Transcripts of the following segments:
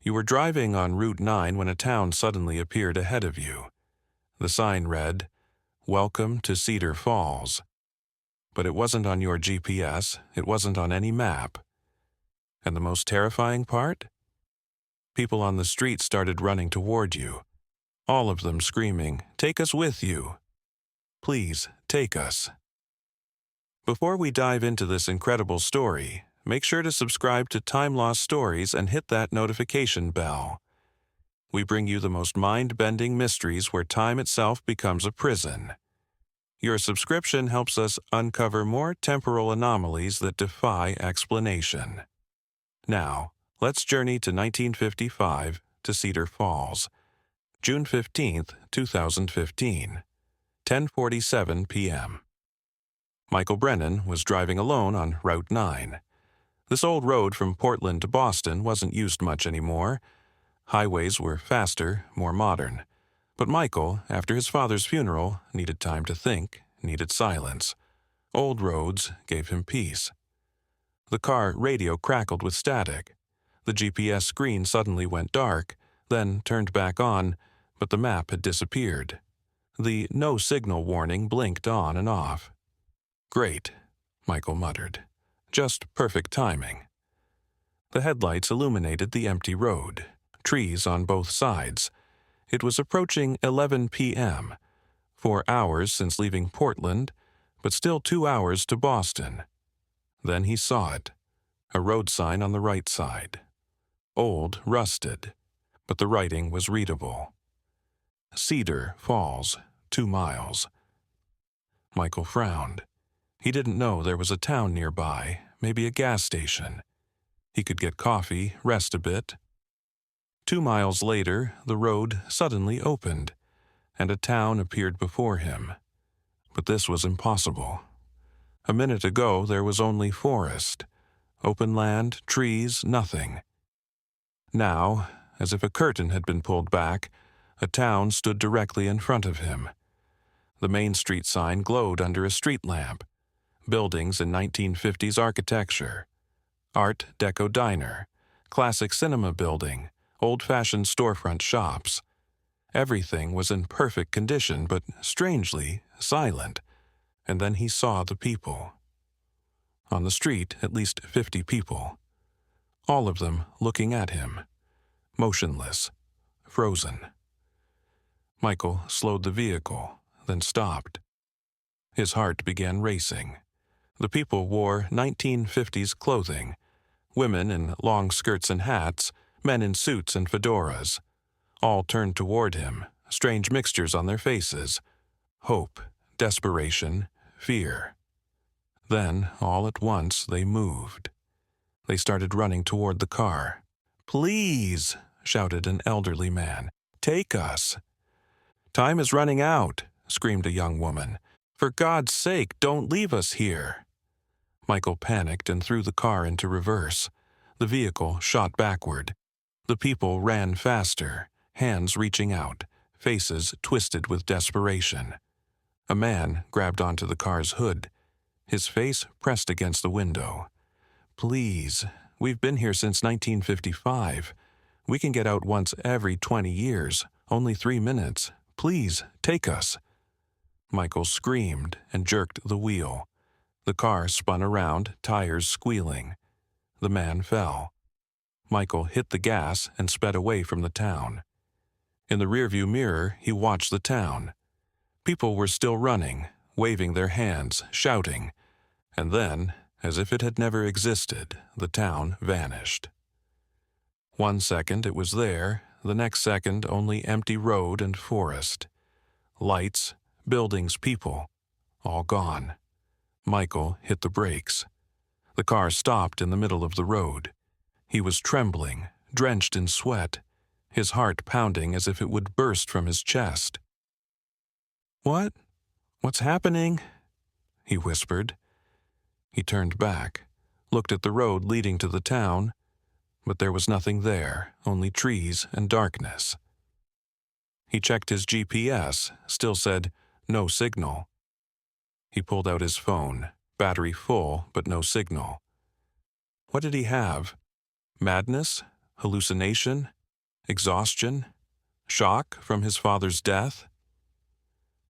You were driving on Route 9 when a town suddenly appeared ahead of you. The sign read, "Welcome to Cedar Falls." But it wasn't on your GPS, it wasn't on any map. And the most terrifying part? People on the street started running toward you, all of them screaming, "Take us with you. Please, take us." Before we dive into this incredible story, make sure to subscribe to Timelost Stories and hit that notification bell. We bring you the most mind-bending mysteries where time itself becomes a prison. Your subscription helps us uncover more temporal anomalies that defy explanation. Now, let's journey to 1955 to Cedar Falls, June 15th, 2015, 10:47 p.m. Michael Brennan was driving alone on Route 9. This old road from Portland to Boston wasn't used much anymore. Highways were faster, more modern. But Michael, after his father's funeral, needed time to think, needed silence. Old roads gave him peace. The car radio crackled with static. The GPS screen suddenly went dark, then turned back on, but the map had disappeared. The no signal warning blinked on and off. "Great," Michael muttered. "Just perfect timing." The headlights illuminated the empty road, trees on both sides. It was approaching 11 p.m., 4 hours since leaving Portland, but still 2 hours to Boston. Then he saw it, a road sign on the right side. Old, rusted, but the writing was readable. Cedar Falls, 2 miles. Michael frowned. He didn't know there was a town nearby, maybe a gas station. He could get coffee, rest a bit. 2 miles later, the road suddenly opened, and a town appeared before him. But this was impossible. A minute ago, there was only forest. Open land, trees, nothing. Now, as if a curtain had been pulled back, a town stood directly in front of him. The Main Street sign glowed under a street lamp. Buildings in 1950s architecture. Art Deco diner, classic cinema building, old-fashioned storefront shops. Everything was in perfect condition, but strangely silent. And then he saw the people. On the street, at least 50 people. All of them looking at him, motionless, frozen. Michael slowed the vehicle, then stopped. His heart began racing. The people wore 1950s clothing, women in long skirts and hats, men in suits and fedoras. All turned toward him, strange mixtures on their faces. Hope, desperation, fear. Then, all at once, they moved. They started running toward the car. "Please," shouted an elderly man, "take us." "Time is running out," screamed a young woman. "For God's sake, don't leave us here." Michael panicked and threw the car into reverse. The vehicle shot backward. The people ran faster, hands reaching out, faces twisted with desperation. A man grabbed onto the car's hood, his face pressed against the window. "Please, we've been here since 1955. We can get out once every 20 years, only 3 minutes. Please, take us." Michael screamed and jerked the wheel. The car spun around, tires squealing. The man fell. Michael hit the gas and sped away from the town. In the rearview mirror, he watched the town. People were still running, waving their hands, shouting. And then, as if it had never existed, the town vanished. 1 second it was there, the next second only empty road and forest. Lights, buildings, people, all gone. Michael hit the brakes. The car stopped in the middle of the road. He was trembling, drenched in sweat, his heart pounding as if it would burst from his chest. What's happening?" he whispered. He turned back, looked at the road leading to the town, but there was nothing there, only trees and darkness. He checked his GPS, still said, "No signal." He pulled out his phone, battery full but no signal. What did he have? Madness? Hallucination? Exhaustion? Shock from his father's death?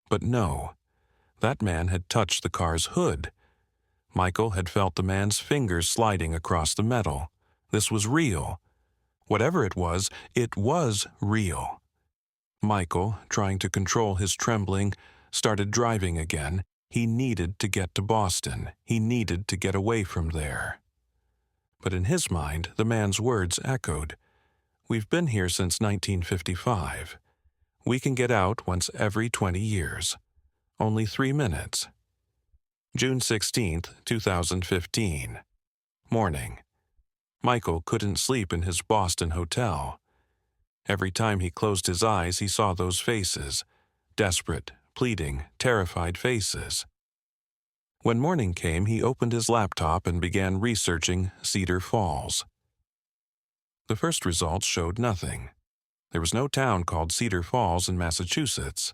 But no, that man had touched the car's hood. Michael had felt the man's fingers sliding across the metal. This was real. Whatever it was real. Michael, trying to control his trembling, started driving again. He needed to get to Boston. He needed to get away from there. But in his mind, the man's words echoed. We've been here since 1955. We can get out once every 20 years. Only 3 minutes. June 16th, 2015. Morning. Michael couldn't sleep in his Boston hotel. Every time he closed his eyes, he saw those faces. Desperate, pleading, terrified faces. When morning came, he opened his laptop and began researching Cedar Falls. The first results showed nothing. There was no town called Cedar Falls in Massachusetts,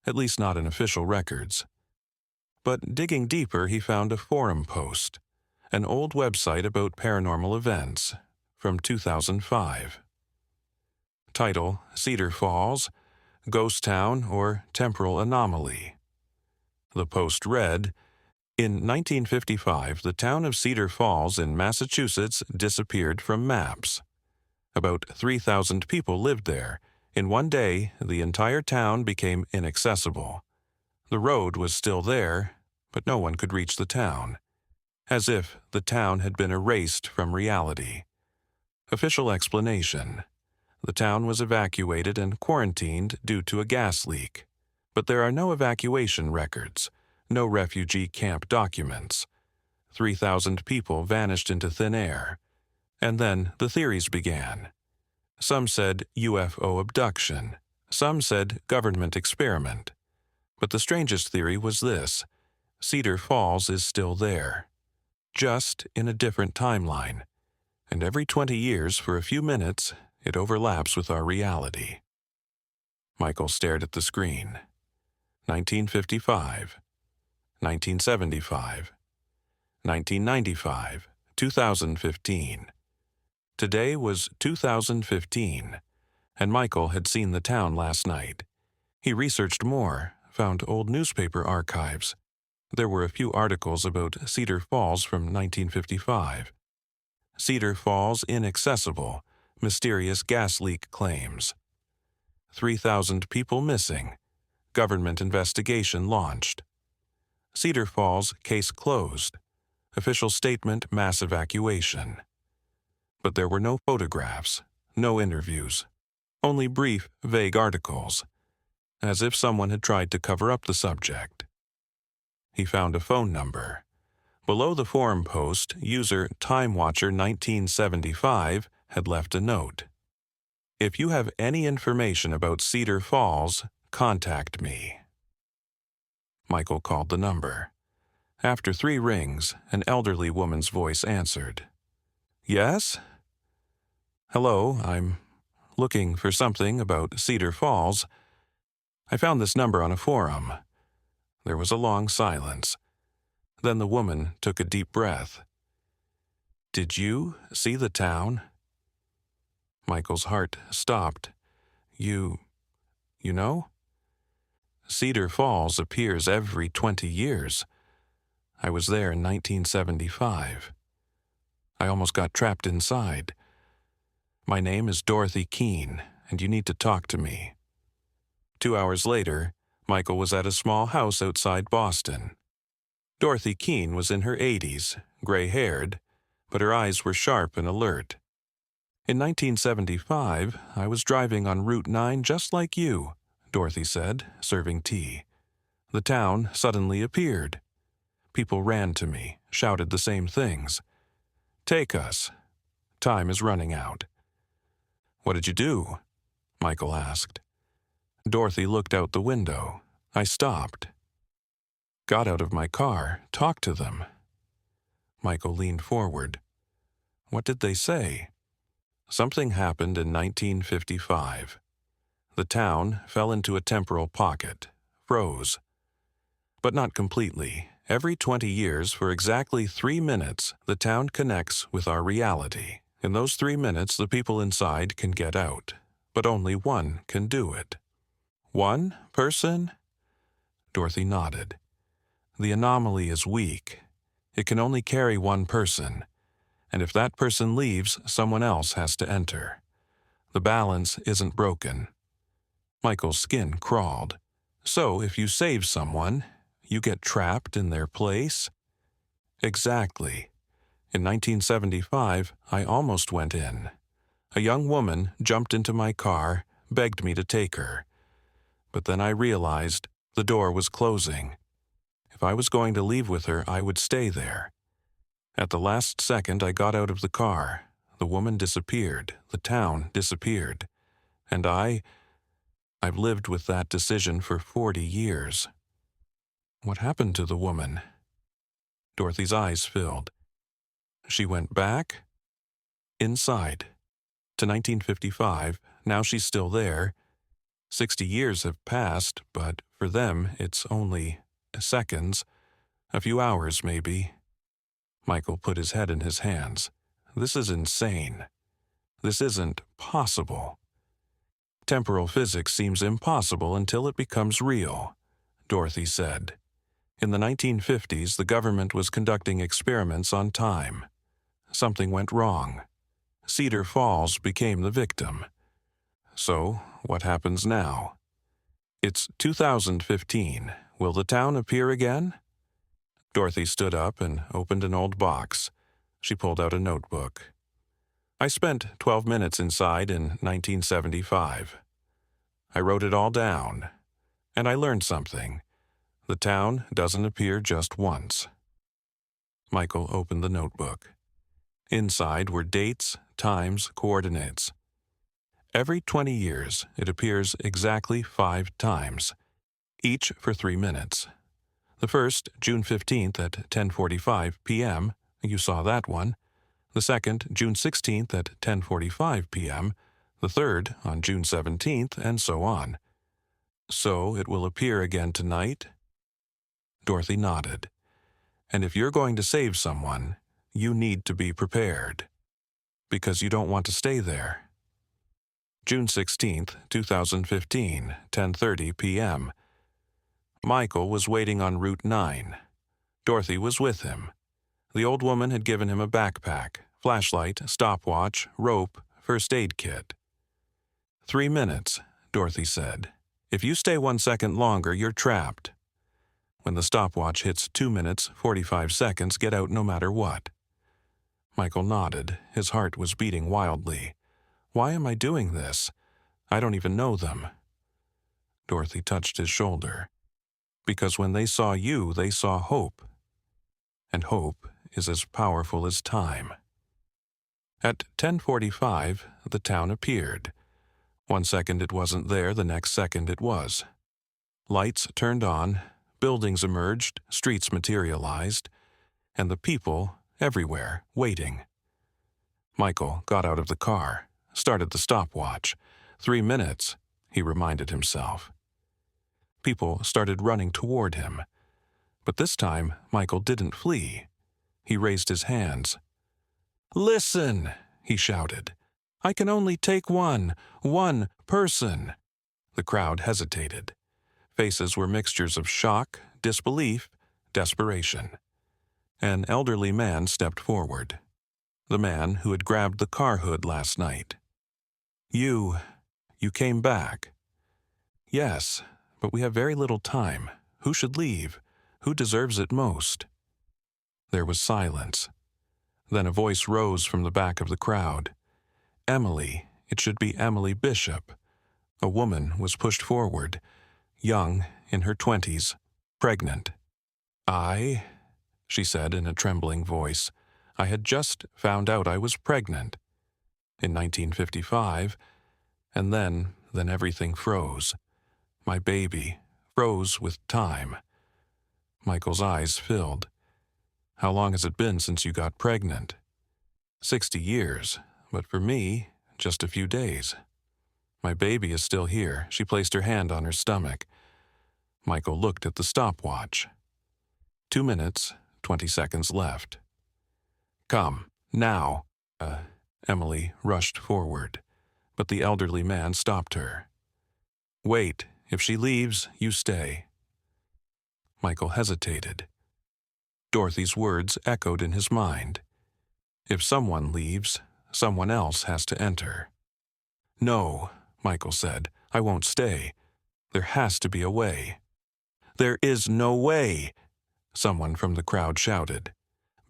at least not in official records. But digging deeper, he found a forum post, an old website about paranormal events from 2005. Title: Cedar Falls, Ghost Town or Temporal Anomaly. The post read, in 1955, the town of Cedar Falls in Massachusetts disappeared from maps. About 3,000 people lived there. In one day, the entire town became inaccessible. The road was still there, but no one could reach the town. As if the town had been erased from reality. Official explanation: the town was evacuated and quarantined due to a gas leak. But there are no evacuation records, no refugee camp documents. 3,000 people vanished into thin air. And then the theories began. Some said UFO abduction. Some said government experiment. But the strangest theory was this: Cedar Falls is still there. Just in a different timeline. And every 20 years, for a few minutes, it overlaps with our reality. Michael stared at the screen. 1955, 1975, 1995, 2015. Today was 2015, and Michael had seen the town last night. He researched more, found old newspaper archives. There were a few articles about Cedar Falls from 1955. Cedar Falls inaccessible, mysterious gas leak claims. 3,000 people missing. Government investigation launched. Cedar Falls case closed. Official statement: mass evacuation. But there were no photographs, no interviews, only brief, vague articles, as if someone had tried to cover up the subject. He found a phone number. Below the forum post, user TimeWatcher1975 had left a note. If you have any information about Cedar Falls, contact me. Michael called the number. After 3 rings, an elderly woman's voice answered. Yes? Hello, I'm looking for something about Cedar Falls. I found this number on a forum. There was a long silence. Then the woman took a deep breath. Did you see the town? Michael's heart stopped. You know? Cedar Falls appears every 20 years. I was there in 1975. I almost got trapped inside. My name is Dorothy Keene, and you need to talk to me. 2 hours later, Michael was at a small house outside Boston. Dorothy Keene was in her 80s, gray-haired, but her eyes were sharp and alert. In 1975, I was driving on Route 9 just like you, Dorothy said, serving tea. The town suddenly appeared. People ran to me, shouted the same things. Take us. Time is running out. What did you do? Michael asked. Dorothy looked out the window. I stopped. Got out of my car, talked to them. Michael leaned forward. What did they say? Something happened in 1955. The town fell into a temporal pocket, froze. But not completely. Every 20 years, for exactly 3 minutes, the town connects with our reality, In those 3 minutes, the people inside can get out, but only one can do it. One person? Dorothy nodded. The anomaly is weak. It can only carry one person, and if that person leaves, someone else has to enter. The balance isn't broken. Michael's skin crawled. So if you save someone, you get trapped in their place? Exactly. In 1975, I almost went in. A young woman jumped into my car, begged me to take her. But then I realized the door was closing. If I was going to leave with her, I would stay there. At the last second, I got out of the car. The woman disappeared. The town disappeared. And I've lived with that decision for 40 years. What happened to the woman? Dorothy's eyes filled. She went back? Inside. To 1955. Now she's still there. 60 years have passed, but for them it's only seconds. A few hours, maybe. Michael put his head in his hands. This is insane. This isn't possible. Temporal physics seems impossible until it becomes real, Dorothy said. In the 1950s, the government was conducting experiments on time. Something went wrong. Cedar Falls became the victim. So, what happens now? It's 2015. Will the town appear again? Dorothy stood up and opened an old box. She pulled out a notebook. I spent 12 minutes inside in 1975. I wrote it all down, and I learned something. The town doesn't appear just once. Michael opened the notebook. Inside were dates, times, coordinates. Every 20 years, it appears exactly 5 times, each for 3 minutes. The first, June 15th at 10:45 p.m., you saw that one. The second, June 16th at 10:45 p.m., the third on June 17th, and so on. So it will appear again tonight? Dorothy nodded. And if you're going to save someone, you need to be prepared. Because you don't want to stay there. June 16th, 2015, 10:30 p.m. Michael was waiting on Route 9. Dorothy was with him. The old woman had given him a backpack, flashlight, stopwatch, rope, first aid kit. 3 minutes, Dorothy said. If you stay 1 second longer, you're trapped. When the stopwatch hits 2 minutes, 45 seconds, get out no matter what. Michael nodded. His heart was beating wildly. Why am I doing this? I don't even know them. Dorothy touched his shoulder. Because when they saw you, they saw hope. And hope is as powerful as time. At 10:45, the town appeared. 1 second it wasn't there, the next second it was. Lights turned on, buildings emerged, streets materialized, and the people everywhere waiting. Michael got out of the car, started the stopwatch. 3 minutes, he reminded himself. People started running toward him. But this time, Michael didn't flee. He raised his hands. Listen, he shouted. I can only take one person. The crowd hesitated. Faces were mixtures of shock, disbelief, desperation. An elderly man stepped forward. The man who had grabbed the car hood last night. You came back. Yes, but we have very little time. Who should leave? Who deserves it most? There was silence. Then a voice rose from the back of the crowd. Emily, it should be Emily Bishop. A woman was pushed forward, young, in her 20s, pregnant. She said in a trembling voice, I had just found out I was pregnant. In 1955, and then everything froze. My baby froze with time. Michael's eyes filled. How long has it been since you got pregnant? 60 years, but for me, just a few days. My baby is still here. She placed her hand on her stomach. Michael looked at the stopwatch. 2 minutes, 20 seconds left. Come, now. Emily rushed forward, but the elderly man stopped her. "Wait, if she leaves, you stay." Michael hesitated. Dorothy's words echoed in his mind. If someone leaves, someone else has to enter. "No," Michael said, "I won't stay. There has to be a way." "There is no way," someone from the crowd shouted.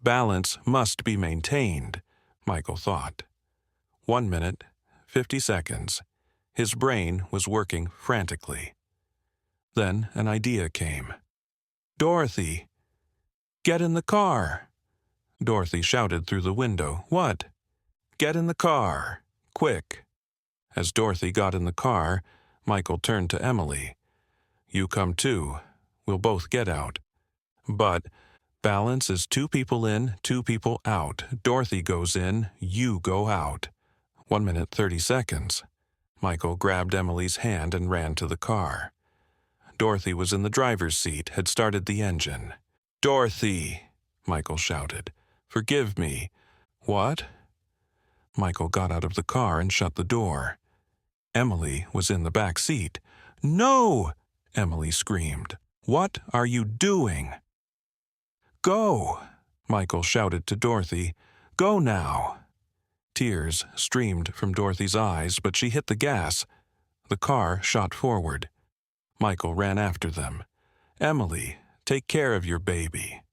"Balance must be maintained," Michael thought. 1 minute, 50 seconds. His brain was working frantically. Then an idea came. "Dorothy! Get in the car!" Dorothy shouted through the window. "What?" "Get in the car! Quick!" As Dorothy got in the car, Michael turned to Emily. "You come too. We'll both get out. But balance is 2 people in, 2 people out. Dorothy goes in, you go out." 1 minute, 30 seconds. Michael grabbed Emily's hand and ran to the car. Dorothy was in the driver's seat, had started the engine. "Dorothy!" Michael shouted. "Forgive me." "What?" Michael got out of the car and shut the door. Emily was in the back seat. "No!" Emily screamed. "What are you doing?" "Go!" Michael shouted to Dorothy. "Go now!" Tears streamed from Dorothy's eyes, but she hit the gas. The car shot forward. Michael ran after them. "Emily, take care of your baby."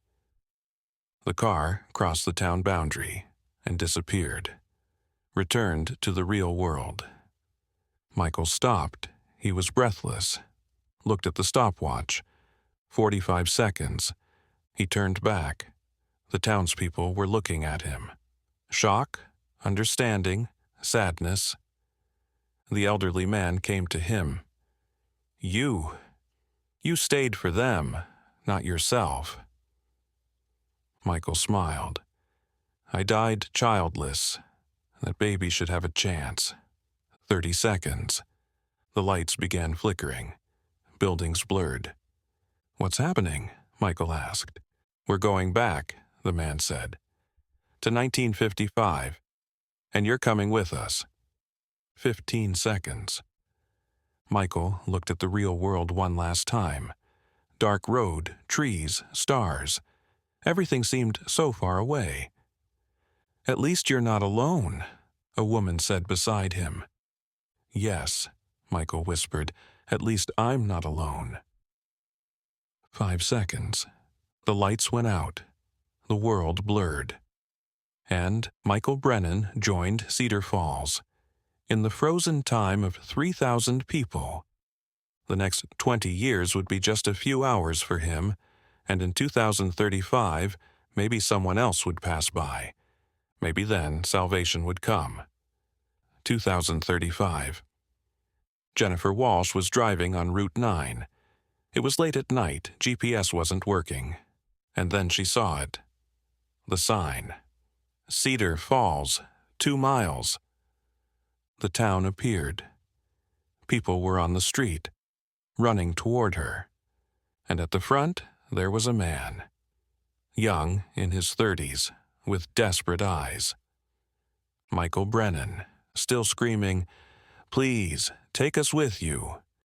The car crossed the town boundary and disappeared, returned to the real world. Michael stopped. He was breathless. Looked at the stopwatch. 45 seconds. He turned back. The townspeople were looking at him. Shock, understanding, sadness. The elderly man came to him. You stayed for them, not yourself." Michael smiled. "I died childless. That baby should have a chance." 30 seconds. The lights began flickering. Buildings blurred. "What's happening?" Michael asked. "We're going back," the man said. "To 1955. And you're coming with us." 15 seconds. Michael looked at the real world one last time. Dark road, trees, stars. Everything seemed so far away. "At least you're not alone," a woman said beside him. "Yes," Michael whispered, "at least I'm not alone." 5 seconds. The lights went out. The world blurred. And Michael Brennan joined Cedar Falls. In the frozen time of 3,000 people. The next 20 years would be just a few hours for him, and in 2035, maybe someone else would pass by. Maybe then salvation would come. 2035. Jennifer Walsh was driving on Route 9. It was late at night, GPS wasn't working. And then she saw it. The sign. Cedar Falls, 2 miles. The town appeared. People were on the street, running toward her. And at the front, there was a man. Young, in his 30s, with desperate eyes. Michael Brennan, still screaming, "Please, take us with you."